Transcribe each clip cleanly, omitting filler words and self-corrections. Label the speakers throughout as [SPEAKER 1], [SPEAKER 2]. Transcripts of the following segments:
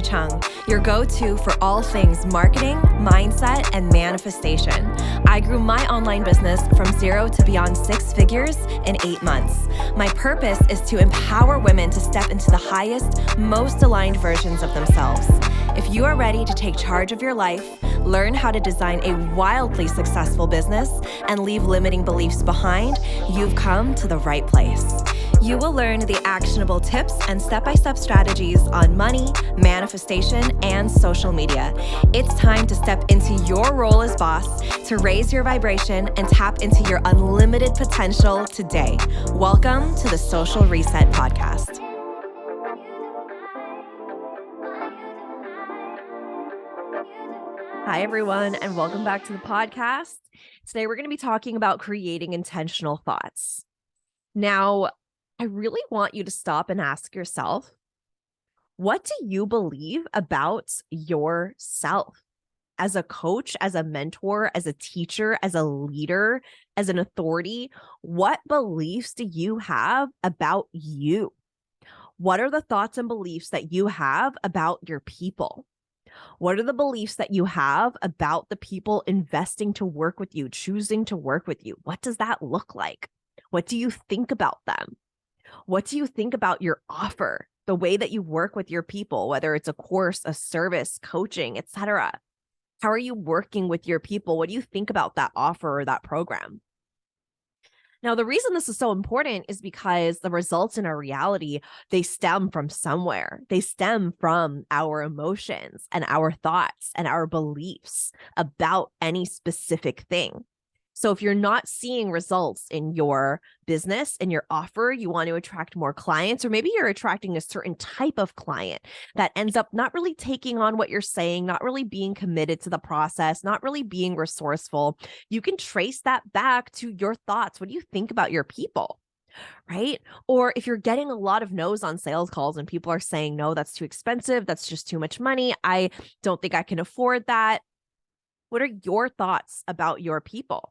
[SPEAKER 1] Chung, your go-to for all things marketing, mindset, and manifestation. I grew my online business from 0 to beyond 6 figures in 8 months. My purpose is to empower women to step into the highest, most aligned versions of themselves. If you are ready to take charge of your life, learn how to design a wildly successful business, and leave limiting beliefs behind, you've come to the right place. You will learn the actionable tips and step-by-step strategies on money, manifestation, and social media. It's time to step into your role as boss, to raise your vibration and tap into your unlimited potential today. Welcome to the Social Reset Podcast. Hi, everyone, and welcome back to the podcast. Today, we're going to be talking about creating intentional thoughts. Now, I really want you to stop and ask yourself, what do you believe about yourself? As a coach, as a mentor, as a teacher, as a leader, as an authority, what beliefs do you have about you? What are the thoughts and beliefs that you have about your people? What are the beliefs that you have about the people investing to work with you, choosing to work with you? What does that look like? What do you think about them? What do you think about your offer, the way that you work with your people, whether it's a course, a service, coaching, etc.? How are you working with your people? What do you think about that offer or that program? Now, the reason this is so important is because the results in our reality, they stem from somewhere. They stem from our emotions and our thoughts and our beliefs about any specific thing. So if you're not seeing results in your business and your offer, you want to attract more clients, or maybe you're attracting a certain type of client that ends up not really taking on what you're saying, not really being committed to the process, not really being resourceful, you can trace that back to your thoughts. What do you think about your people? Right? Or if you're getting a lot of no's on sales calls and people are saying, no, that's too expensive. That's just too much money. I don't think I can afford that. What are your thoughts about your people?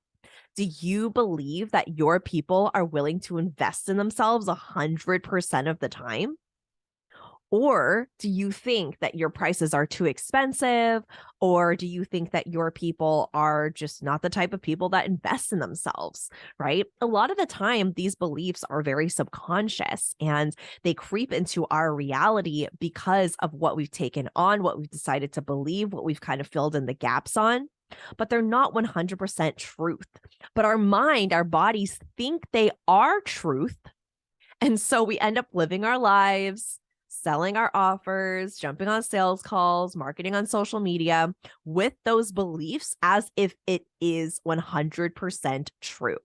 [SPEAKER 1] Do you believe that your people are willing to invest in themselves 100% of the time? Or do you think that your prices are too expensive? Or do you think that your people are just not the type of people that invest in themselves, right? A lot of the time, these beliefs are very subconscious and they creep into our reality because of what we've taken on, what we've decided to believe, what we've kind of filled in the gaps on. But they're not 100% truth. But our mind, our bodies think they are truth. And so we end up living our lives, selling our offers, jumping on sales calls, marketing on social media with those beliefs as if it is 100% true.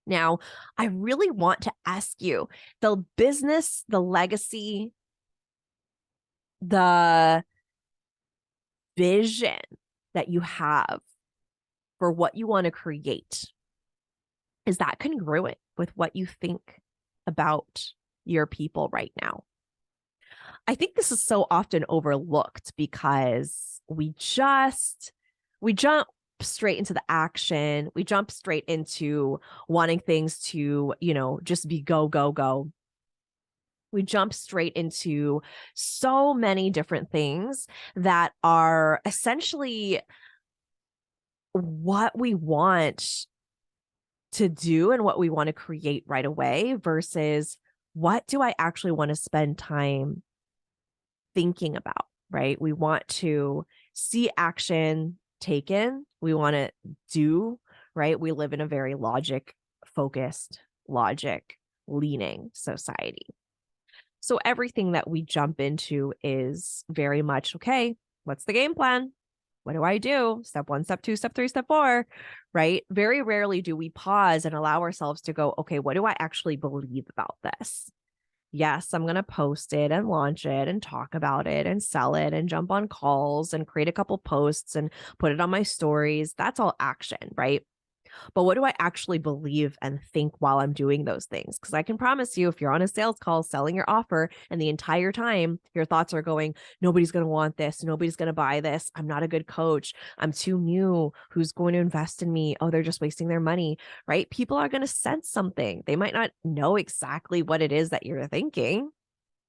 [SPEAKER 1] Now, I really want to ask you, the business, the legacy, the vision that you have for what you want to create, is that congruent with what you think about your people right now? I think this is so often overlooked because we jump straight into the action. We jump straight into wanting things to, just be go, go, go. We jump straight into so many different things that are essentially what we want to do and what we want to create right away versus what do I actually want to spend time thinking about, right? We want to see action taken. We want to do, right? We live in a very logic-focused, logic-leaning society. So everything that we jump into is very much, okay, what's the game plan? What do I do? Step 1, step 2, step 3, step 4, right? Very rarely do we pause and allow ourselves to go, okay, what do I actually believe about this? Yes, I'm going to post it and launch it and talk about it and sell it and jump on calls and create a couple posts and put it on my stories. That's all action, right? But what do I actually believe and think while I'm doing those things? Because I can promise you, if you're on a sales call selling your offer and the entire time your thoughts are going, nobody's going to want this, nobody's going to buy this, I'm not a good coach, I'm too new, who's going to invest in me? Oh, they're just wasting their money, right? People are going to sense something. They might not know exactly what it is that you're thinking,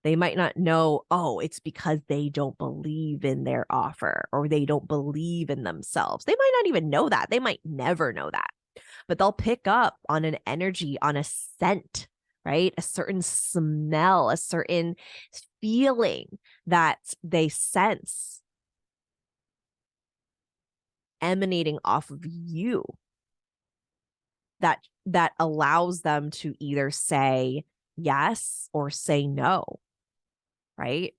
[SPEAKER 1] They might not know, oh, it's because they don't believe in their offer or they don't believe in themselves. They might not even know that. They might never know that, but they'll pick up on an energy, on a scent, right? A certain smell, a certain feeling that they sense emanating off of you that allows them to either say yes or say no, right?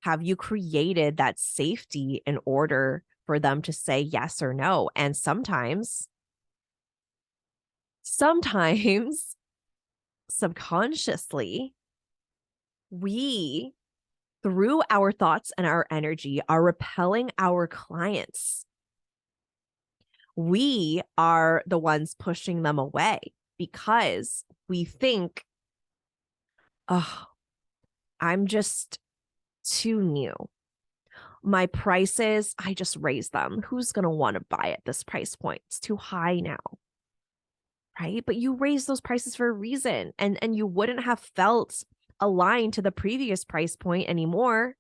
[SPEAKER 1] Have you created that safety in order for them to say yes or no? And sometimes subconsciously, we, through our thoughts and our energy, are repelling our clients. We are the ones pushing them away because we think, oh, I'm just too new. My prices, I just raised them. Who's going to want to buy at this price point? It's too high now. Right? But you raised those prices for a reason, and you wouldn't have felt aligned to the previous price point anymore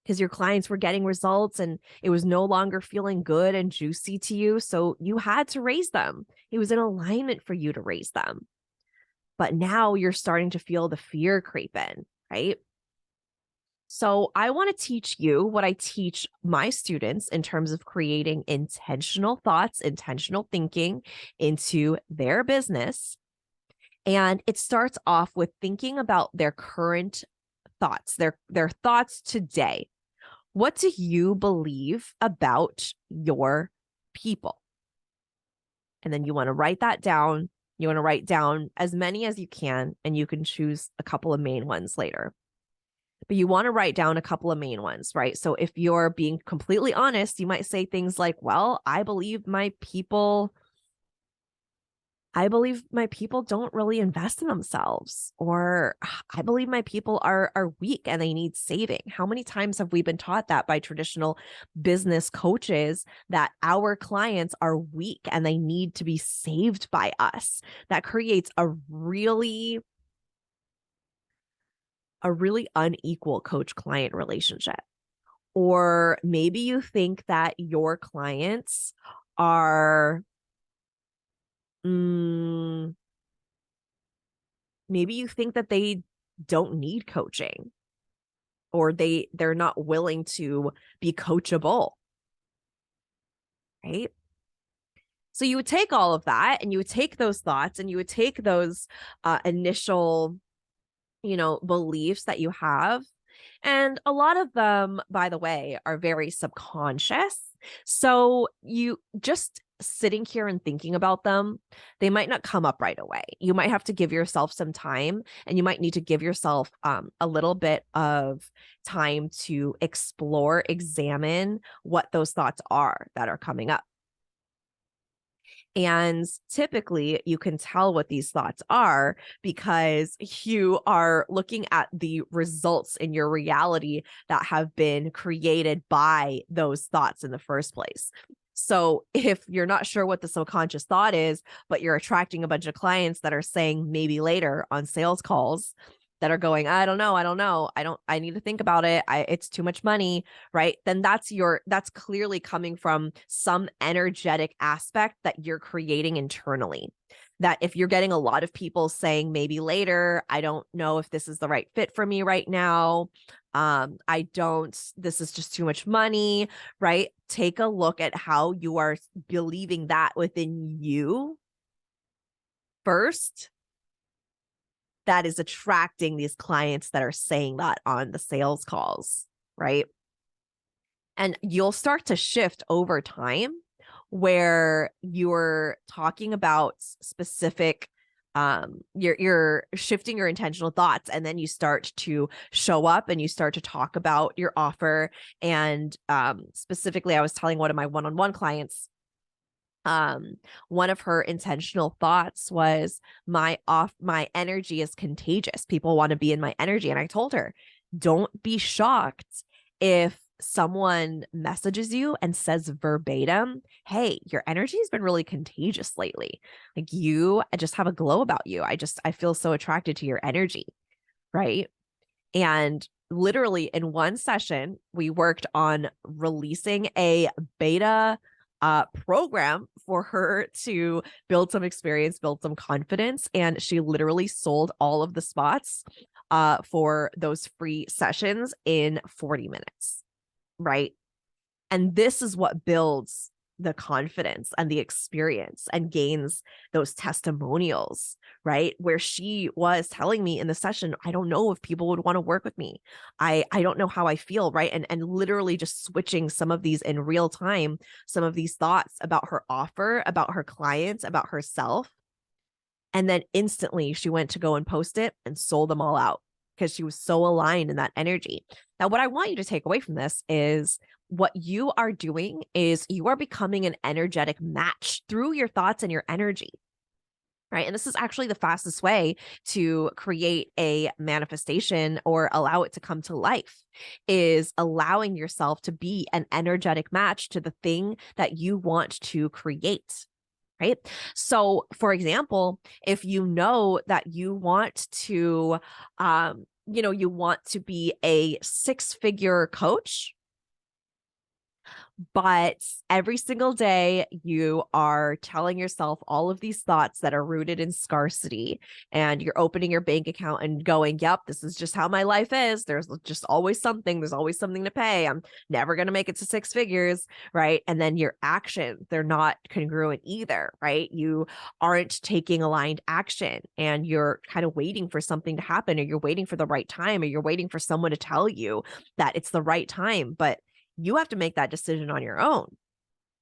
[SPEAKER 1] because your clients were getting results and it was no longer feeling good and juicy to you. So you had to raise them. It was in alignment for you to raise them. But now you're starting to feel the fear creep in, right? So I want to teach you what I teach my students in terms of creating intentional thoughts, intentional thinking into their business. And it starts off with thinking about their current thoughts, their thoughts today. What do you believe about your people? And then you want to write that down. You want to write down as many as you can, and you can choose a couple of main ones later. But you want to write down a couple of main ones, right? So if you're being completely honest, you might say things like, well, I believe my people don't really invest in themselves, or I believe my people are weak and they need saving. How many times have we been taught that by traditional business coaches, that our clients are weak and they need to be saved by us? That creates a really unequal coach-client relationship. Or maybe you think that your clients are maybe you think that they don't need coaching, or they're not willing to be coachable, right? So you would take all of that and you would take those thoughts and you would take those initial, beliefs that you have. And a lot of them, by the way, are very subconscious. So you just sitting here and thinking about them, they might not come up right away. You might have to give yourself some time, and you might need to give yourself a little bit of time to explore, examine what those thoughts are that are coming up. And typically you can tell what these thoughts are because you are looking at the results in your reality that have been created by those thoughts in the first place. So if you're not sure what the subconscious thought is, but you're attracting a bunch of clients that are saying maybe later on sales calls, that are going, I don't know. I need to think about it. It's too much money, right? Then that's clearly coming from some energetic aspect that you're creating internally. That if you're getting a lot of people saying maybe later, I don't know if this is the right fit for me right now. This is just too much money, right? Take a look at how you are believing that within you first, that is attracting these clients that are saying that on the sales calls, right? And you'll start to shift over time where you're talking about specific you're shifting your intentional thoughts, and then you start to show up and you start to talk about your offer. And specifically, I was telling one of my one-on-one clients, one of her intentional thoughts was, my energy is contagious. People want to be in my energy. And I told her, don't be shocked if someone messages you and says verbatim, hey, your energy has been really contagious lately. Like, I just have a glow about you. I feel so attracted to your energy. Right. And literally in one session, we worked on releasing a beta program for her to build some experience, build some confidence. And she literally sold all of the spots for those free sessions in 40 minutes, right? And this is what builds the confidence and the experience and gains those testimonials, right? Where she was telling me in the session, I don't know if people would want to work with me. I don't know how I feel, right? And literally just switching some of these in real time, some of these thoughts about her offer, about her clients, about herself. And then instantly she went to go and post it and sold them all out because she was so aligned in that energy. Now, what I want you to take away from this is what you are doing is you are becoming an energetic match through your thoughts and your energy, right? And this is actually the fastest way to create a manifestation or allow it to come to life is allowing yourself to be an energetic match to the thing that you want to create. Right. So, for example, if you know that you want to, you want to be a 6-figure coach, but every single day you are telling yourself all of these thoughts that are rooted in scarcity, and you're opening your bank account and going, yep, this is just how my life is. There's just always something. There's always something to pay. I'm never going to make it to 6 figures. Right. And then your actions, they're not congruent either. Right. You aren't taking aligned action, and you're kind of waiting for something to happen, or you're waiting for the right time, or you're waiting for someone to tell you that it's the right time. But you have to make that decision on your own.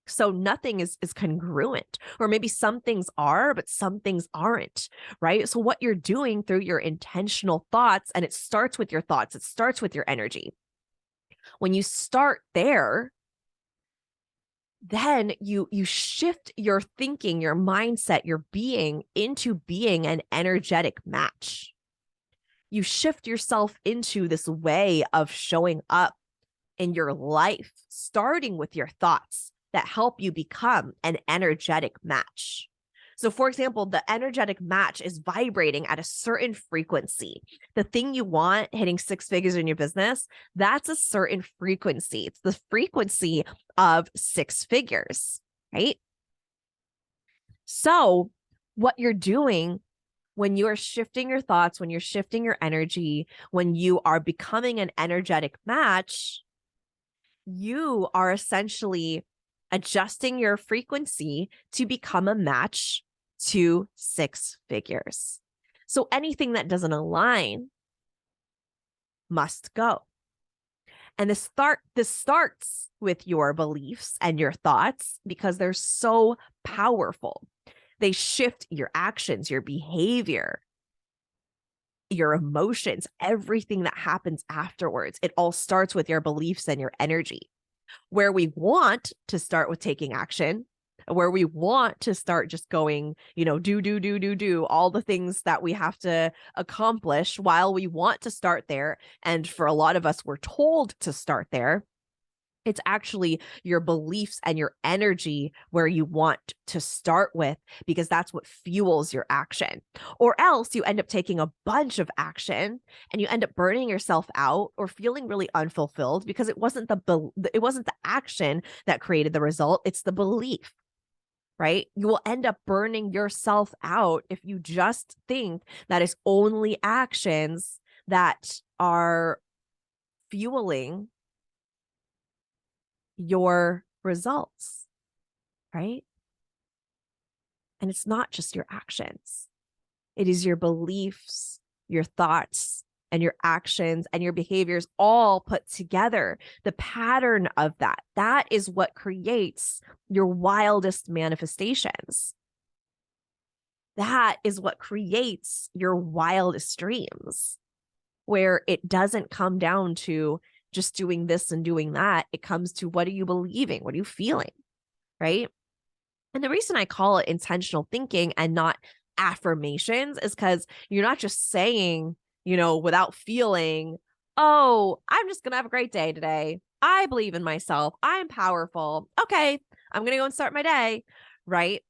[SPEAKER 1] So nothing is congruent, or maybe some things are, but some things aren't, right? So what you're doing through your intentional thoughts, and it starts with your thoughts, it starts with your energy. When you start there, then you shift your thinking, your mindset, your being into being an energetic match. You shift yourself into this way of showing up in your life, starting with your thoughts that help you become an energetic match. So, for example, the energetic match is vibrating at a certain frequency. The thing you want hitting 6 figures in your business, that's a certain frequency. It's the frequency of 6 figures, right? So, what you're doing when you are shifting your thoughts, when you're shifting your energy, when you are becoming an energetic match, you are essentially adjusting your frequency to become a match to 6 figures. So anything that doesn't align must go. And this starts with your beliefs and your thoughts because they're so powerful. They shift your actions, your behavior, your emotions, everything that happens afterwards. It all starts with your beliefs and your energy. Where we want to start with taking action, where we want to start just going, do all the things that we have to accomplish while we want to start there. And for a lot of us, we're told to start there. It's actually your beliefs and your energy where you want to start with, because that's what fuels your action. Or else you end up taking a bunch of action and you end up burning yourself out or feeling really unfulfilled because it wasn't the action that created the result. It's the belief, right? You will end up burning yourself out if you just think that it's only actions that are fueling your results, right? And it's not just your actions. It is your beliefs, your thoughts, and your actions and your behaviors all put together. The pattern of that is what creates your wildest manifestations. That is what creates your wildest dreams, where it doesn't come down to just doing this and doing that. It comes to, what are you believing? What are you feeling? Right. And the reason I call it intentional thinking and not affirmations is because you're not just saying, without feeling, oh, I'm just going to have a great day today. I believe in myself. I'm powerful. Okay, I'm going to go and start my day. Right.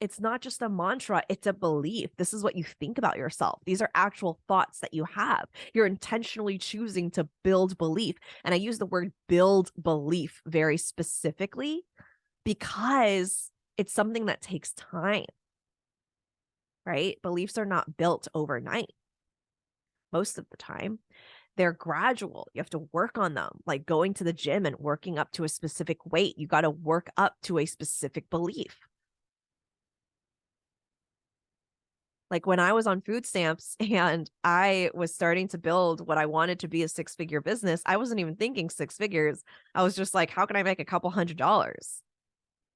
[SPEAKER 1] It's not just a mantra, it's a belief. This is what you think about yourself. These are actual thoughts that you have. You're intentionally choosing to build belief. And I use the word build belief very specifically because it's something that takes time, right? Beliefs are not built overnight most of the time. They're gradual. You have to work on them, like going to the gym and working up to a specific weight. You got to work up to a specific belief. Like when I was on food stamps and I was starting to build what I wanted to be a six-figure business, I wasn't even thinking six figures. I was just like, how can I make a couple $100s?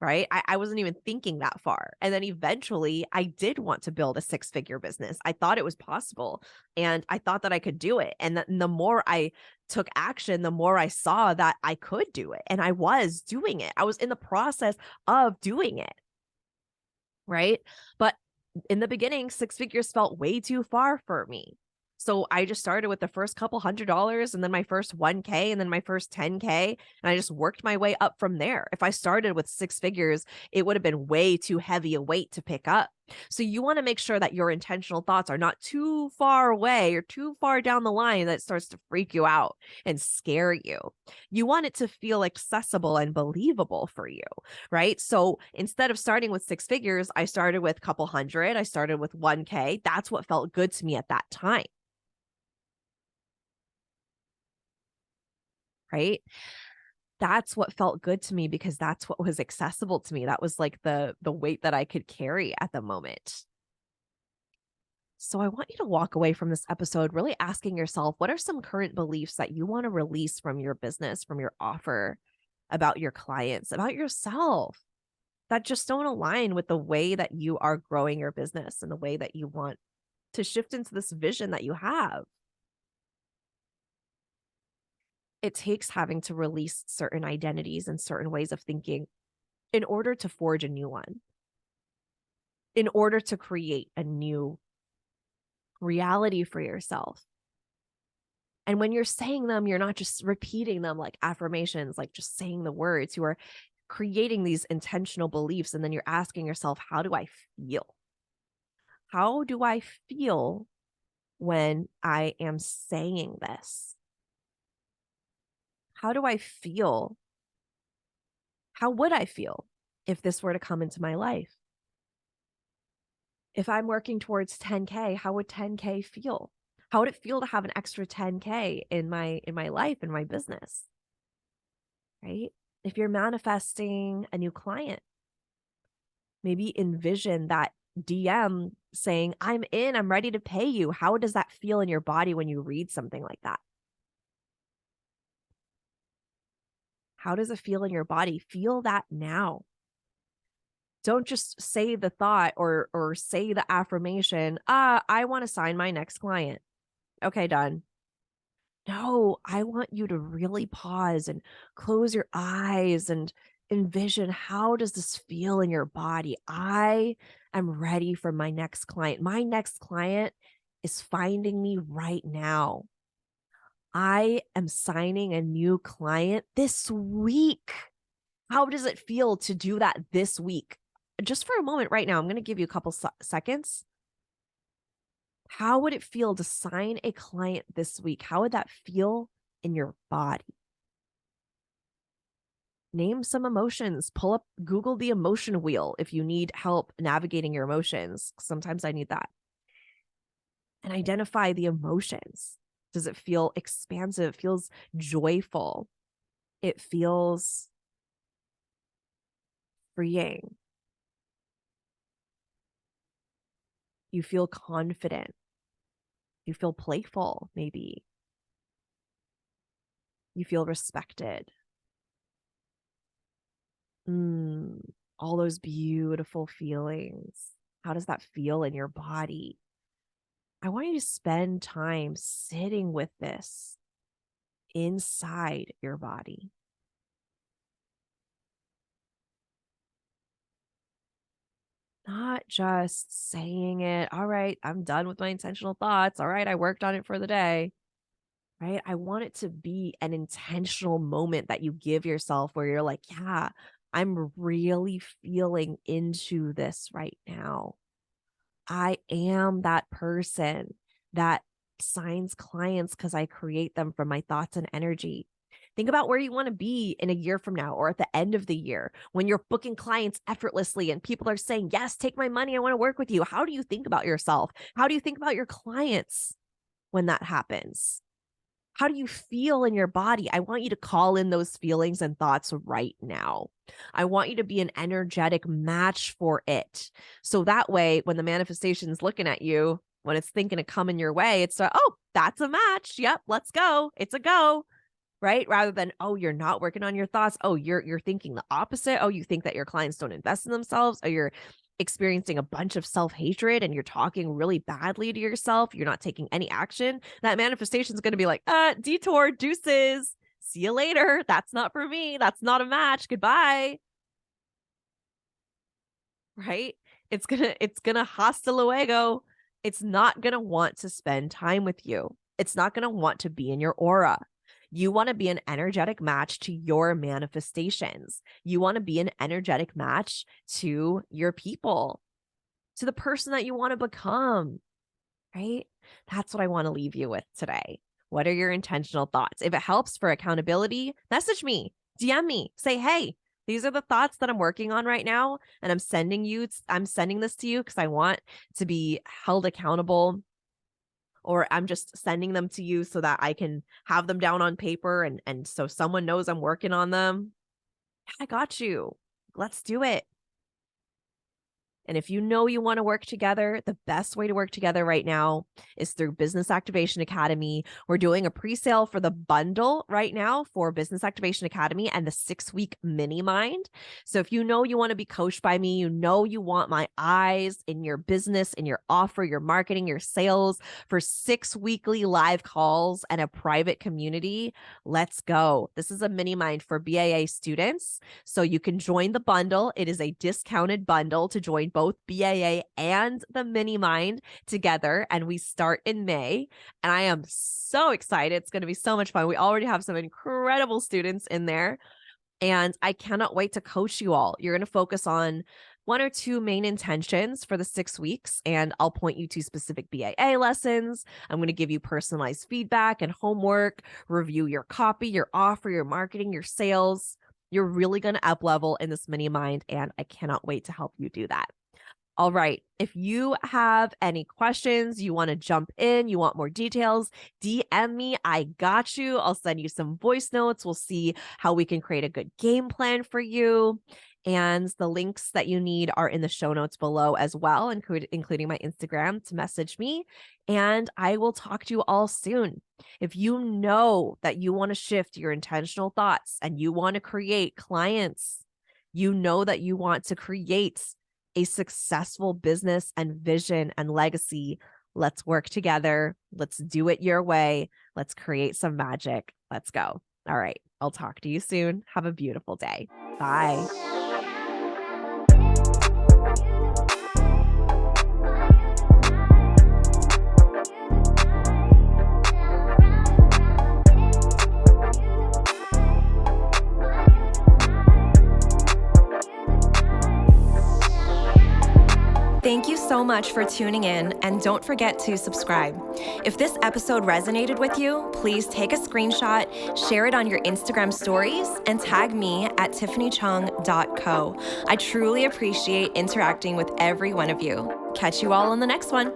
[SPEAKER 1] Right. I wasn't even thinking that far. And then eventually I did want to build a six-figure business. I thought it was possible and I thought that I could do it. And the more I took action, the more I saw that I could do it. And I was doing it. I was in the process of doing it. Right. But in the beginning, six figures felt way too far for me. So I just started with the first couple $100s and then my first 1K and then my first 10K. And I just worked my way up from there. If I started with six figures, it would have been way too heavy a weight to pick up. So you want to make sure that your intentional thoughts are not too far away or too far down the line that starts to freak you out and scare you. You want it to feel accessible and believable for you, right? So instead of starting with six figures, I started with a couple hundred, I started with 1K. That's what felt good to me at that time. Right? That's what felt good to me because that's what was accessible to me. That was like the weight that I could carry at the moment. So I want you to walk away from this episode really asking yourself, what are some current beliefs that you want to release from your business, from your offer, about your clients, about yourself, that just don't align with the way that you are growing your business and the way that you want to shift into this vision that you have? It takes having to release certain identities and certain ways of thinking in order to forge a new one, in order to create a new reality for yourself. And when you're saying them, you're not just repeating them like affirmations, like just saying the words. You are creating these intentional beliefs. And then you're asking yourself, how do I feel? How do I feel when I am saying this? How do I feel? How would I feel if this were to come into my life? If I'm working towards 10K, how would 10K feel? How would it feel to have an extra 10K in my life, in my business? Right? If you're manifesting a new client, maybe envision that DM saying, I'm in, I'm ready to pay you. How does that feel in your body when you read something like that? How does it feel in your body? Feel that now. Don't just say the thought or say the affirmation, I want to sign my next client. Okay, done. No, I want you to really pause and close your eyes and envision, how does this feel in your body? I am ready for my next client. My next client is finding me right now. I am signing a new client this week. How does it feel to do that this week? Just for a moment right now, I'm going to give you a couple seconds. How would it feel to sign a client this week? How would that feel in your body? Name some emotions. Pull up, Google the emotion wheel if you need help navigating your emotions. Sometimes I need that. And identify the emotions. Does it feel expansive? It feels joyful. It feels freeing. You feel confident. You feel playful, maybe. You feel respected. All those beautiful feelings. How does that feel in your body? I want you to spend time sitting with this inside your body. Not just saying it, all right, I'm done with my intentional thoughts. All right, I worked on it for the day. Right? I want it to be an intentional moment that you give yourself where you're like, yeah, I'm really feeling into this right now. I am that person that signs clients because I create them from my thoughts and energy. Think about where you want to be in a year from now or at the end of the year when you're booking clients effortlessly and people are saying, yes, take my money. I want to work with you. How do you think about yourself? How do you think about your clients when that happens? How do you feel in your body? I want you to call in those feelings and thoughts right now. I want you to be an energetic match for it. So that way, when the manifestation is looking at you, when it's thinking of coming your way, it's oh, that's a match. Yep, let's go. It's a go. Right? Rather than, oh, you're not working on your thoughts. Oh, you're thinking the opposite. Oh, you think that your clients don't invest in themselves. Oh, you're experiencing a bunch of self-hatred and you're talking really badly to yourself. You're not taking any action. That manifestation is going to be like, detour, deuces. See you later. That's not for me. That's not a match. Goodbye. Right? It's gonna hasta luego. It's not gonna want to spend time with you. It's not gonna want to be in your aura. You want to be an energetic match to your manifestations. You want to be an energetic match to your people, to the person that you want to become, right? That's what I want to leave you with today. What are your intentional thoughts? If it helps for accountability, message me, DM me, say, hey, these are the thoughts that I'm working on right now. And I'm sending this to you because I want to be held accountable, or I'm just sending them to you so that I can have them down on paper and so someone knows I'm working on them. I got you. Let's do it. And if you know you want to work together, the best way to work together right now is through Business Activation Academy. We're doing a pre-sale for the bundle right now for Business Activation Academy and the 6-week mini mind. So if you know you want to be coached by me, you know you want my eyes in your business, in your offer, your marketing, your sales for 6 weekly live calls and a private community, let's go. This is a mini mind for BAA students. So you can join the bundle. It is a discounted bundle to join both BAA and the mini mind together. And we start in May. And I am so excited. It's going to be so much fun. We already have some incredible students in there. And I cannot wait to coach you all. You're going to focus on 1 or 2 main intentions for the 6 weeks, and I'll point you to specific BAA lessons. I'm going to give you personalized feedback and homework, review your copy, your offer, your marketing, your sales. You're really going to up level in this mini mind, and I cannot wait to help you do that. All right. If you have any questions, you want to jump in, you want more details, DM me. I got you. I'll send you some voice notes. We'll see how we can create a good game plan for you. And the links that you need are in the show notes below as well, including my Instagram to message me. And I will talk to you all soon. If you know that you want to shift your intentional thoughts and you want to create clients, you know that you want to create a successful business and vision and legacy, let's work together. Let's do it your way. Let's create some magic. Let's go. All right. I'll talk to you soon. Have a beautiful day. Bye. Thank you so much for tuning in, and don't forget to subscribe. If this episode resonated with you, please take a screenshot, share it on your Instagram stories, and tag me at tiffanychung.co. I truly appreciate interacting with every one of you. Catch you all on the next one.